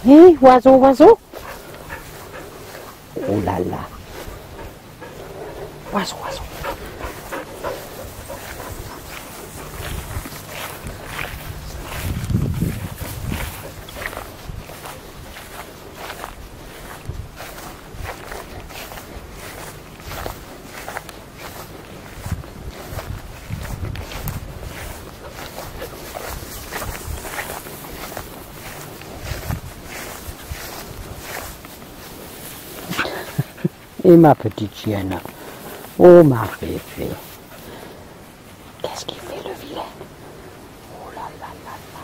Hé, oiseau, oiseau. Oh là là. Oiseau, oiseau. Et ma petite chienne. Oh ma Féfé. Qu'est-ce qu'il fait le vilain? Oh là là là là.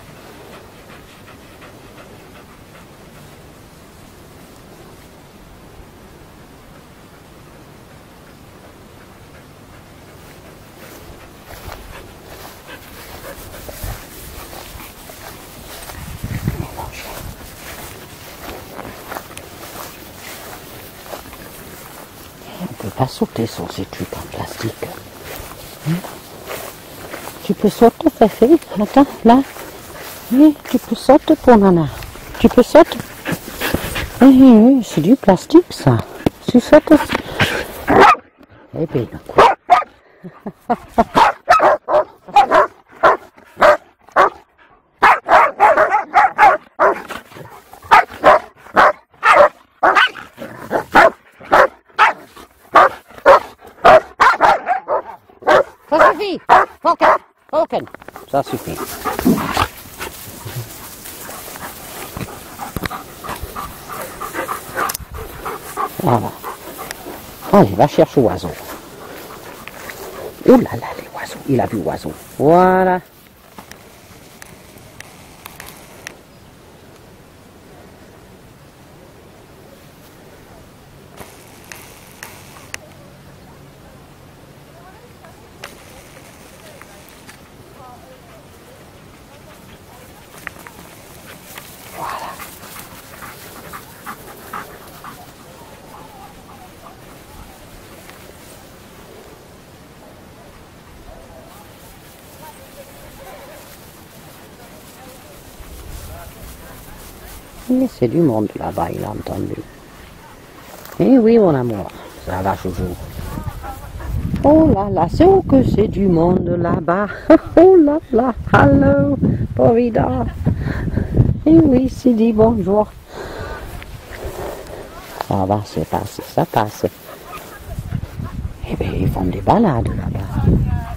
On ne peut pas sauter sur ces trucs en plastique. Tu peux sauter, Féfé? Attends, là. Oui, tu peux sauter pour Nana. Tu peux sauter? Oui, oui, c'est du plastique, ça. Tu sautes. Eh bien, ça suffit. Falcon. Ça suffit. Voilà. Allez, va chercher l'oiseau. Oh là là, les oiseaux. Il a vu l'oiseau. Voilà. Mais c'est du monde là-bas, il a entendu. Eh oui, mon amour, ça va, chouchou. Oh là là, c'est où que c'est du monde là-bas? Oh là là, hello, Povida. Eh oui, c'est dit bonjour. Ça va, c'est passé, ça passe. Eh bien, ils font des balades là-bas.